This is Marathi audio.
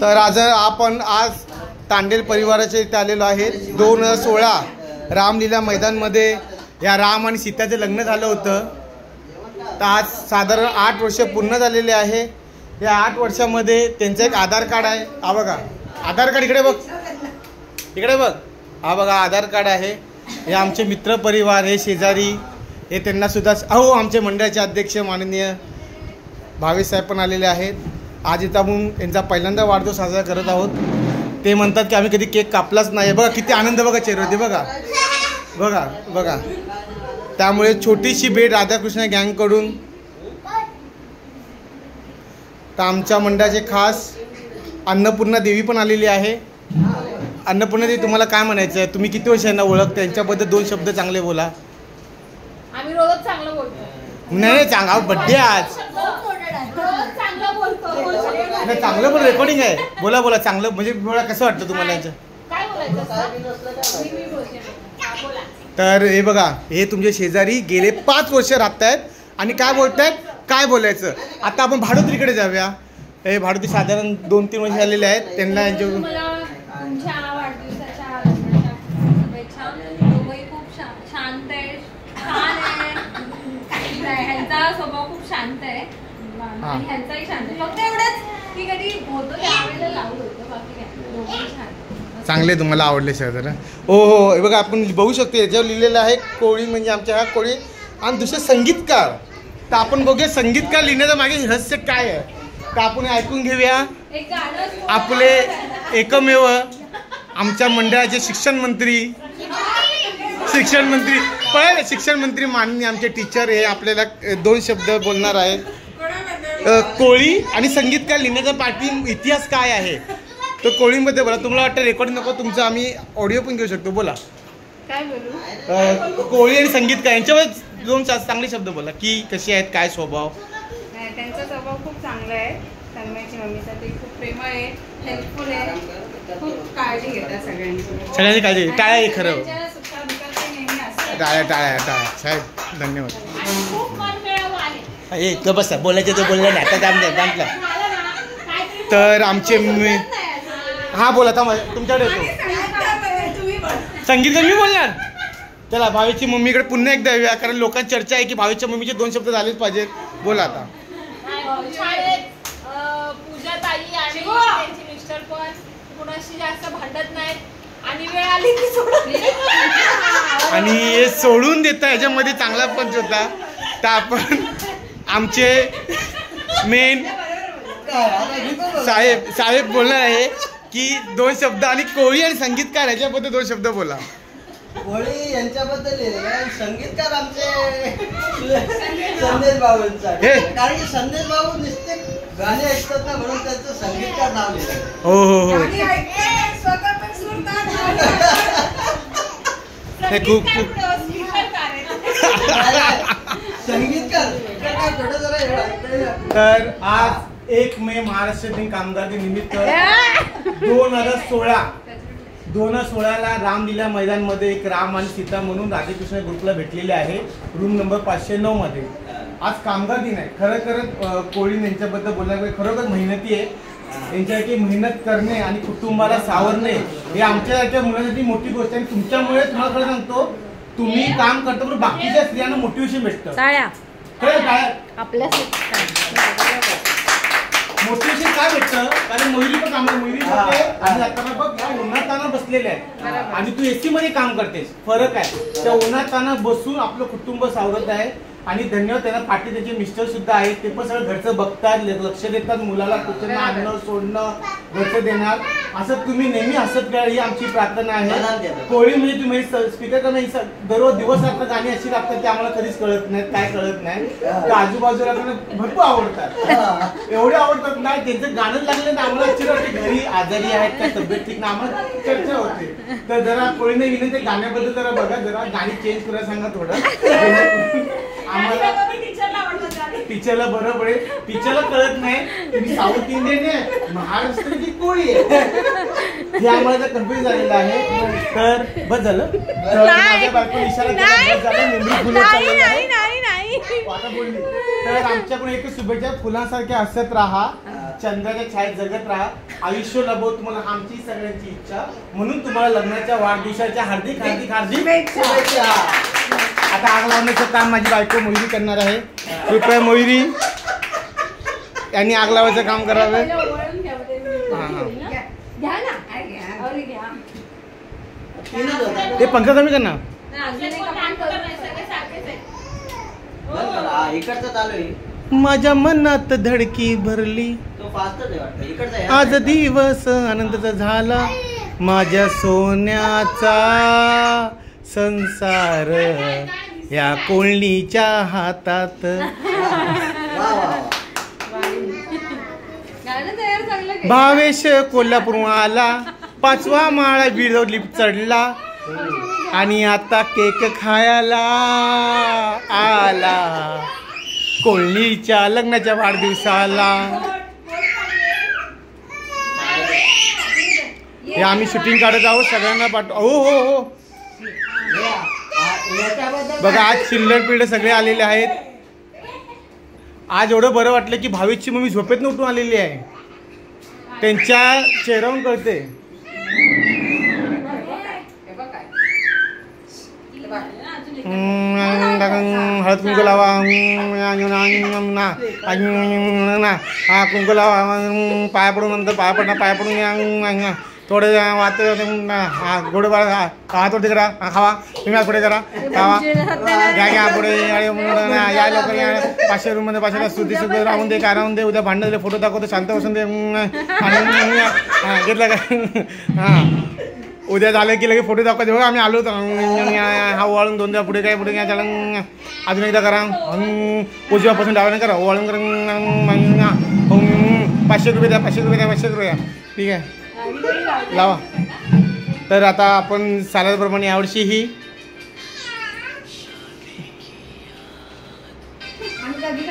तर आपण आज तांडेल परिवाराच्या इथे आलेलो आहे. 2016 रामलीला मैदानमध्ये या राम आणि सीताचं लग्न झालं होतं. तर आज साधारण 8 वर्ष पूर्ण झालेले आहे. या 8 वर्षामध्ये त्यांचं एक आधार कार्ड आहे. हा बघा आधार कार्ड, इकडे बघ, इकडे बघ, हा बघा आधार कार्ड आहे. हे आमचे मित्र परिवार, हे शेजारी, हे त्यांना सुद्धा आमचे मंडळाचे अध्यक्ष माननीय भावेश साहेब पण आलेले आहेत. आज इथं आपण त्यांचा पहिल्यांदा वाढदिवस साजरा करत आहोत. ते म्हणतात की आम्ही कधी केक कापलाच नाही. बघा किती आनंद, बघा चेहऱ्यावरती, बघा बघा बघा. त्यामुळे छोटीशी भेट राधाकृष्ण गँगकडून. तर आमच्या मंडळाचे खास अन्नपूर्णा देवी पण आलेली आहे. अन्नपूर्णा देवी, तुम्हाला काय म्हणायचं आहे? तुम्ही किती वर्षांना ओळखता? त्यांच्याबद्दल 2 शब्द चांगले बोला. आम्ही रोज चांगलं बोलतो. नाही चांगला बड्डे आज, नाही चांगलं पण रेकॉर्डिंग आहे. बोला बोला चांगलं, म्हणजे बोला कसं वाटतं तुम्हाला यांचं? तर हे बघा, हे तुमचे शेजारी गेले 5 वर्ष राहत आहेत आणि काय बोलतायत, काय बोलायचं. आता आपण भाडोत्रीकडे जाऊया. हे भाडोत्री साधारण 2-3 वर्ष झालेले आहेत. त्यांना ह्यांचा स्वभाव खूप शांत आहे आणि ह्यांचाही शांत आहे. फक्त एवढंच की कधी होतो त्यावेळेला लावलं होतं, बाकी काय दोघंही छान चांगले. तुम्हाला आवडले सर? हो हो. हे बघा आपण बघू शकतो याच्यावर लिहिलेलं आहे कोळी, म्हणजे आमच्या हा कोळी. आणि दुसरे संगीतकार. तर आपण बघूया संगीतकार लिहिण्याचं मागे रहस्य काय आहे. तर आपण ऐकून घेऊया. आपले एकमेव आमच्या मंडळाचे शिक्षण मंत्री माननीय आमचे टीचर हे आपल्याला 2 शब्द बोलणार आहेत. कोळी आणि संगीतकार लिहिण्याचा पाठी इतिहास काय आहे तो कोळीमध्ये बोला. तुम्हाला वाटतं रेकॉर्डिंग नको, तुमचं आम्ही ऑडिओ पण घेऊ शकतो. बोला काय बोलू. कोळी आणि संगीतकार यांच्यावर 2 चांगले शब्द बोला की कसे आहेत, काय स्वभाव. त्यांचा स्वभाव खूप चांगला आहे. तन्मयची मम्मीसाठी खूप प्रेमळ आहे, हेल्पफुल आहे, खूप काळजी घेतात सगळ्यांची काळजी. टाळ्या आहे खरं, टाळ्या साहेब धन्यवाद. एक बसा, बोलायचं तर बोललं नाही, आता दामलं. तर आमचे हा बोला, तुमच्याकडे येतो. संगीतकार मी बोलणार. चला भावेशची मम्मीकडे पुन्हा एकदा येऊया, कारण लोकांची चर्चा आहे की भावेशच्या मम्मीचे 2 शब्द झालेच पाहिजेत. बोला आता. पूजा ताई आणि त्यांचे मिस्टर पण कुणाशी जास्त भांडत नाहीत आणि वेळ आली की सोडून आणि हे सोडून देता. ह्याच्यामध्ये चांगला पंच होता. तर आपण आमचे मेन साहेब बोलणार आहे की 2 शब्द. आणि कोळी आणि संगीतकार ह्याच्याबद्दल 2 शब्द बोला. कोळी यांच्याबद्दल संगीतकार आमचे संदेश भाऊंचा, कारण की संदेश भाऊ नुसते गाणे ऐकतात ना, म्हणून त्यांचं संगीतकार नाव लिहिलं. हो हो हो. खूप संगीतकार. तर आज 1 मे महाराष्ट्र दिन कामगार दिन निमित्त 2016ला रामलीला मैदानमध्ये एक राम आणि सीता म्हणून राधाकृष्ण ग्रुपला भेटलेले आहे, रूम नंबर 509 मध्ये. आज कामगार दिन आहे. खरं कोळी यांच्याबद्दल बोलण्यामध्ये खरोखर मेहनती आहे. यांच्यासाठी मेहनत करणे आणि कुटुंबाला सावरणे हे आमच्यासारख्या मुलांसाठी मोठी गोष्ट आहे. तुमच्यामुळे तुम्हाला खरं सांगतो, तुम्ही काम करता पण बाकीच्या स्त्रियांना मोटिवेशन भेटतं. मोटिवेशन काय भेटतं, कारण मयुरी पण काम मयुरी आणि आता बघ उन्हात ताना बसलेले आहेत आणि तू एसी मध्ये काम करतेस. फरक आहे. त्या उन्हात ताना बसून आपलं कुटुंब सावरत आहे. आणि धन्यवाद त्यांना. पाठी त्यांचे मिस्टर सुद्धा आहेत, ते पण सगळं घरचं बघतात, लक्ष देतात, मुलाला कुठं आणणं सोडणं घरचं देणार. असं तुम्ही नेहमी हसत राहा ही आमची प्रार्थना आहे. कोळी म्हणजे तुम्ही स्पीकर करणं दररोज दिवस रात्र गाणी अशी लागतात ते आम्हाला कधीच कळत नाहीत, काय कळत नाही. तर आजूबाजूला भरपूर आवडतात, एवढे आवडतात नाही. त्यांचं गाणं लागलं ना आम्हाला वाटते घरी आजारी आहेत का, तब्येत ठीक ना, आम्हाला चर्चा होते. तर जरा कोळीने विनंती, गाण्याबद्दल जरा बघा, जरा गाणी चेंज करायला सांगा थोडं. आम्हाला टीचरला बरं पडेल. टीचरला कळत नाही तुम्ही साऊथ इंडियन आहे, महाराष्ट्राची कोळी आहे, हे आम्हाला कन्फ्युज झालेलं आहे. तर बस झालं. माझ्या बायको इशारा केला, बस झालं. नेमकी फुलं चालली आता बोलली. तर आमच्याकडून एकच शुभेच्छा, फुलांसारखे हसत राहा. चंद्राच्या छायेत जगत राहा, आयुष्य लाभो तुम्हाला आमची सगळ्यांची इच्छा. म्हणून तुम्हाला लग्नाच्या वाढदिवसाच्या हार्दिक हार्दिक हार्दिक शुभेच्छा. आता आग लावण्याचं काम माझी बायको मोहिरी करणार आहे. कृपया मोहिरी यांनी आग लावायचं काम करावं. पहिलं ओवाळून घ्या बरं, हां, हां. घ्या ना. अरे घ्या. तीनच होता. ते पंखा कमी कर ना. नाही, अजून एक आपण करू. सगळे सारखेच आहेत. बंद करा. हा, इकडचं चालू आहे. माझ्या मनात धडकी भरली, तो फास्टच आहे वाटतं. इकडचा आहे. आज दिवस आनंदाचा झाला, माझ्या सोन्याचा संसार या कोळणीच्या हातात. वा वा वा. गाणं तयार चांगलं केलं. भावेश कोल्हापूर आला, 5वा माळा बिरवली चढला आणि आता केक खायला आला कोळणीच्या लग्नाच्या वाढदिवसाला. हे आम्ही शूटिंग काढत आहोत, सगळ्यांना पाठव. हो हो हो याच्याबद्दल बघा, आज चिल्लर पिल्लर सगळे आलेले आहेत. आज एवढं बरं वाटलं की भावेशची मम्मी झोपेतनं उठून आलेली आहे. त्यांच्या चेहऱ्यावरून कळते. हळद कुंकू लावा, हा कुंकू लावा, पाया पडून नंतर पाया पडून थोडे वात गोड हात वरती करा, खावा तुम्ही हात पुढे करा, खावा घ्या पुढे. या लोक 500 रूममध्ये 500 स्तुती सुद्धा राहून दे, काय राहून दे. उद्या भांडण दिले, फोटो दाखवतो, शांत बसून दे. घेतलं का? हां, उद्या झालं की लगे फोटो दाखवायचे. हो आम्ही आलो होतो. हा ओवाळून 2 द्या, पुढे काय पुढे काय चला. अजून एकदा करा, उजव्यापासून डाव्याने करा, ओवाळून करा. 500 रुपये द्या, 500 रुपये द्या, 500 रुपये द्या. ठीक आहे, लावा. तर आता आपण सालाप्रमाणे यावर्षी ही आणि कधी